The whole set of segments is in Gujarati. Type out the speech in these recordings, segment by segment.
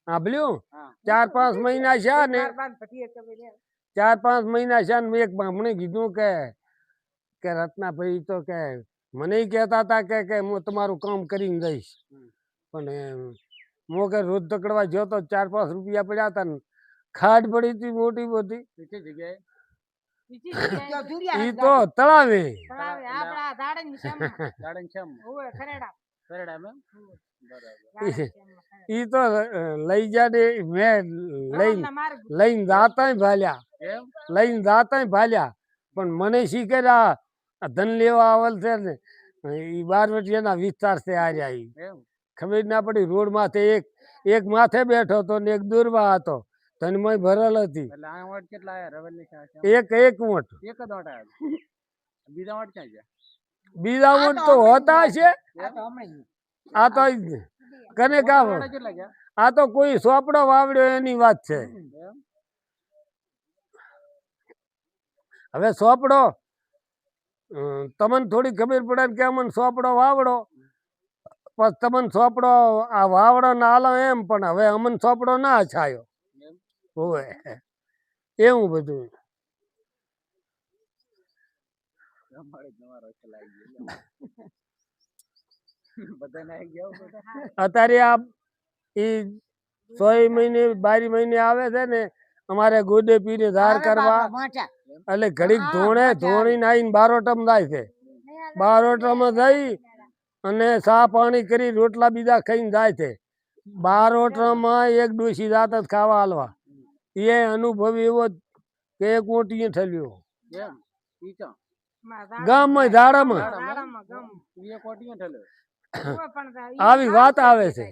સાંભળ્યું 4-5 મહિના છે ને 4-5 મહિના છે ને મેં એક હમણાં કીધું કે રત્નાભાઈ તો કે મને કહેતા હતા કે હું તમારું કામ કરીને દઈશ પણ હું કે રોજ તકડવા ગયો તો 4-5 રૂપિયા પડ્યા હતા ને ખાડ પડી હતી મોટી મોટી જગ્યાએ ઈ તો તળાવે ઈ તો લઈ જાને મેં લઈને જાતા ભાલ્યા પણ મને શીખેલા ધન લેવા આવેલ છે ને ઈ બારવટિયાના વિસ્તાર છે આર્યા ઈ ખબર ના પડી રોડ માથે એક માથે બેઠો હતો ને એક દૂરમાં હતો ધનમય ભરેલ હતી એક વોટ બીજા વોટ તો હોતા છે આ તો કને કામ આ તો કોઈ સોપડો વાવડ્યો એની વાત છે હવે સોપડો તમને થોડી ખબર પડે કે અમને સોપડો વાવડો પછી તમને સોપડો આ વાવડો ના આલો એમ પણ હવે અમને સોપડો ના છાયો હોય એવું બધું અત્યારે આ ઈ 6 મહિને 12 મહિને આવે છે ને અમારે ગોદે પીને ધાર કરવા એટલે ઘડીક ધોણીને આવીને બારોટમ જાય છે બારોટમ જઈ અને ચા પાણી કરી રોટલા બીજા ખાઈને જાય છે બારોટમાં એક ડોસી જાત જ ખાવા હાલવા એ અનુભવ એવો કે એક ઓટીએ ઠલ્યો ગામમાં ઝાડામાં આવી વાત આવે છે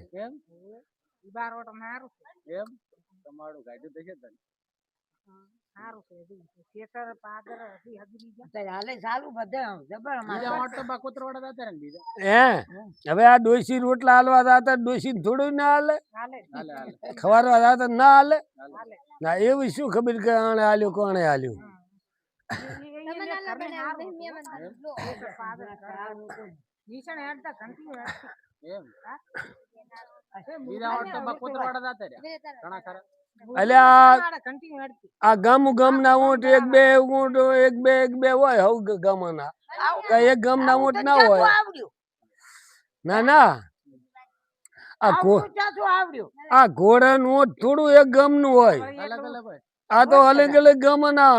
હવે આ ડોસી રોટલા હાલવા જતા ડોસી થોડું ના હાલે ખવારવા જતા ના હાલે ના એવું શું ખબર કે આણે હાલ્યું કોણે હાલ્યું એટલે આ ગામ ના ઊંટ એક બે હોય હવ ગામના એક ગામ ના ઊંટ ના હોય ના આ ઘોડા નું ઊંટ થોડું એક ગામ નું હોય આ તો અલગ અલગ ગામ ના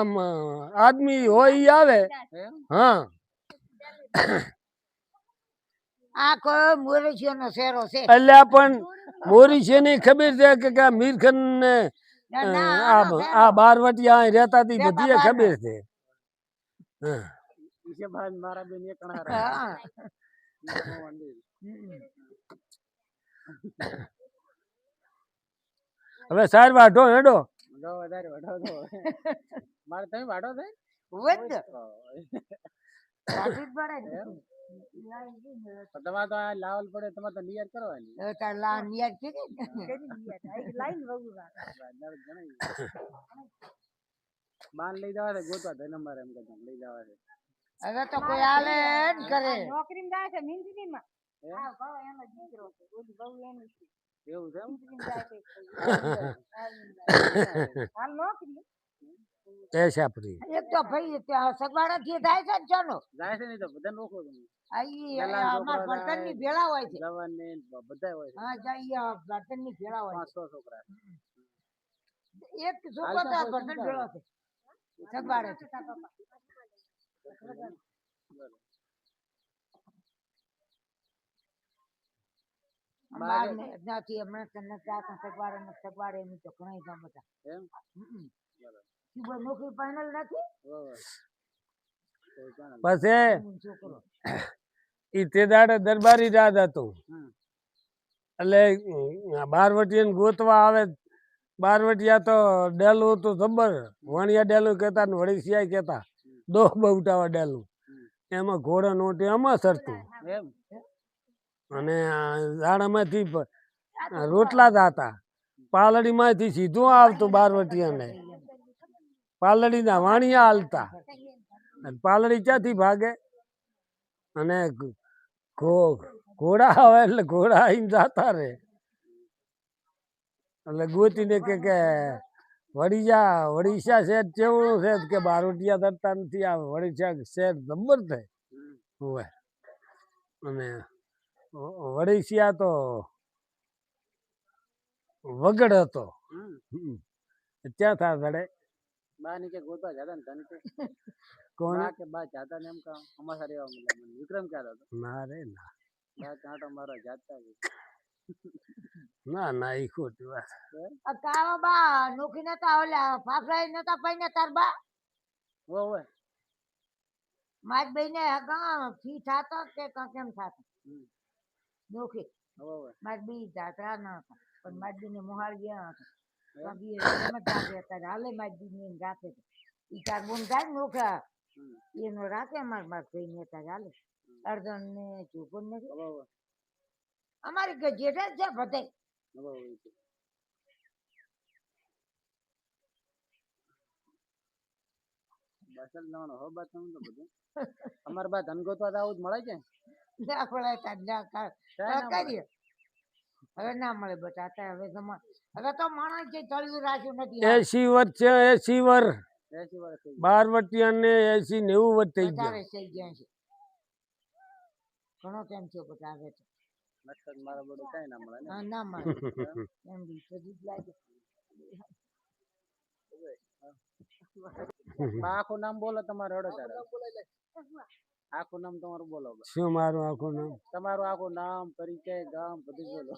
આદમી હોય ઈ આવે હા એટલે પણ મોરી ની ખબર છે કે મીરખન ને આ બારવટિયા રહેતા હતી બધી ખબર છે હવે સાર વાઢો હેડો મારે તમે વાઢો તમારે તો આ લાવલ પડે તમારે તો નિયર કરવાની બાન લઈ જવા છે ગોતવા ધન નંબર એમ કે લઈ જવા છે હવે તો કોઈ આલે ન કરે નોકરી માં જાય છે મિંદરી માં હા ભાવ એનો દીકરો છે ઓલી બહુ એની છે એવું છે મિંદરી માં જાય છે હાલ નોકરી એ સાપરી એક તો ભાઈ સગવાડા થી જાય છે ચાલો જાય છે નહીં તો બધા નોખો તમે આઈ અમાર બર્તન ની ભેળા હોય છે જવાન ને બધા હોય હા જાય બર્તન ની ભેળા હોય 500 છોકરા એક છોકરો તો બર્તન ભેળો છે સગવાડે છે નોકરી ફાઇનલ નથી પછી ઈ તે દાડે દરબારી રાજ હતું એટલે બારવટિયા ગોતવા આવે બારવટિયા તો ડેલું તો જબર વણિયા ડેલું કેતા ને વળી સિયાય કેતા દો બહુટાવા ડેલું એમાં ઘોડા નોટી આમાં સરતું અને ઝાડામાંથી રોટલા જાતા પાલડી માંથી સીધું આવતું બારવટિયા ને પાલડી ના વાણિયા હાલતા પાલડી ક્યાંથી ભાગે અને ઘોડા આવે એટલે ઘોડા આવીને જાતા રે એટલે ગોતીને કે વડીશા શેઠ કેવું છે કે બારોટિયા તરતા નથી આ વડીશા શેઠ જબ્બર થાય હોય અને વડીશિયા તો વગડ હતો ત્યાં થા ઘડે બા નીચે ગોતવા જતા ને તને કોણ બા કે બા જાતા ને એમ કા અમારા રેવા મતલબ વિક્રમ ક્યાં હતો ના રે ના બા ચાંટો મારો જાતા ના ના એ ખોટી વાત કાવા બા નોખી નતા ઓલા ફાફડા નતા પૈને તાર બા ઓવે માર બેને હગા ફી થાતો કે કેમ થાતો નોખી ઓવે માર બી જાત્રા ના હતા પણ માર બી ને મોહાળ ગયા હતા કભી એમ જ જાતે હતા હાલે માર બી ને જાતે ઈ તાર બોન જાય ને નોખા એનો રાખે માર માર ભાઈ હતા હાલે અર્જન ને જોગન ને ઓવે અમારી કે જેઠે જ છે બધે ઓવે બસલ નાનો હો બા તમે તો બધું અમાર બા ધન ગોતવા આવું જ મળે છે ના પડે તાર ના કરીએ હવે ના મળે બટા હવે હવે તો માણસ જે તળિયું રાખ્યું નથી 80 વર્ષ છે 80 વર્ષ 80 વર્ષ થઈ 12 ને 80 90 વર્ષ થઈ ગયા વધારે થઈ ગયા છે ઘણો ટાઈમ થયો બધા આવે છે નકર મારા બડું કઈ ના મળે ને ના મળે એમ બી તો દૂધ લાગે બા આખું નામ બોલો તમારે હડો તારે આખું નામ તમારું બોલો શું મારું આખું નામ તમારું આખું નામ પરિચય ગામ બધું બોલો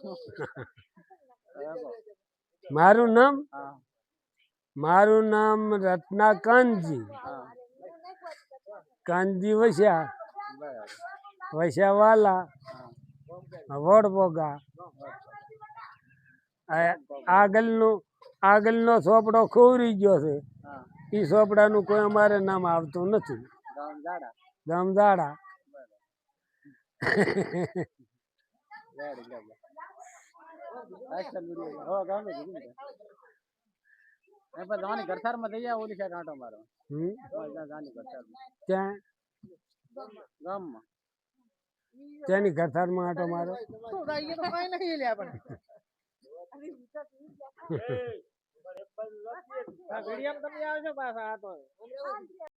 મારું નામ હા મારું નામ રત્ના કાનજી હા કાનજી વસ્યા બરાબર વસ્યા વાલા વડબોગા આગળનો ચોપડો ખોવરી ગયો છે હા એ ચોપડાનું કોઈ અમારે નામ આવતું નથી ગામ જાડા ગામદાડા રેડી ગામ આજકાલ વિડિયો હો ગામ જ કીધું એ પણ જવાની ઘરસાર માં થઈ જાય ઓલી સાઈડ આંટો મારો જાની ઘરસાર ત્યાં ગામમાં ત્યાંની ઘરથારમાં આટો મારો શું થાય તો કઈ નહીં લે આપણે વિડીયો તમે આવજો પાછા આ તો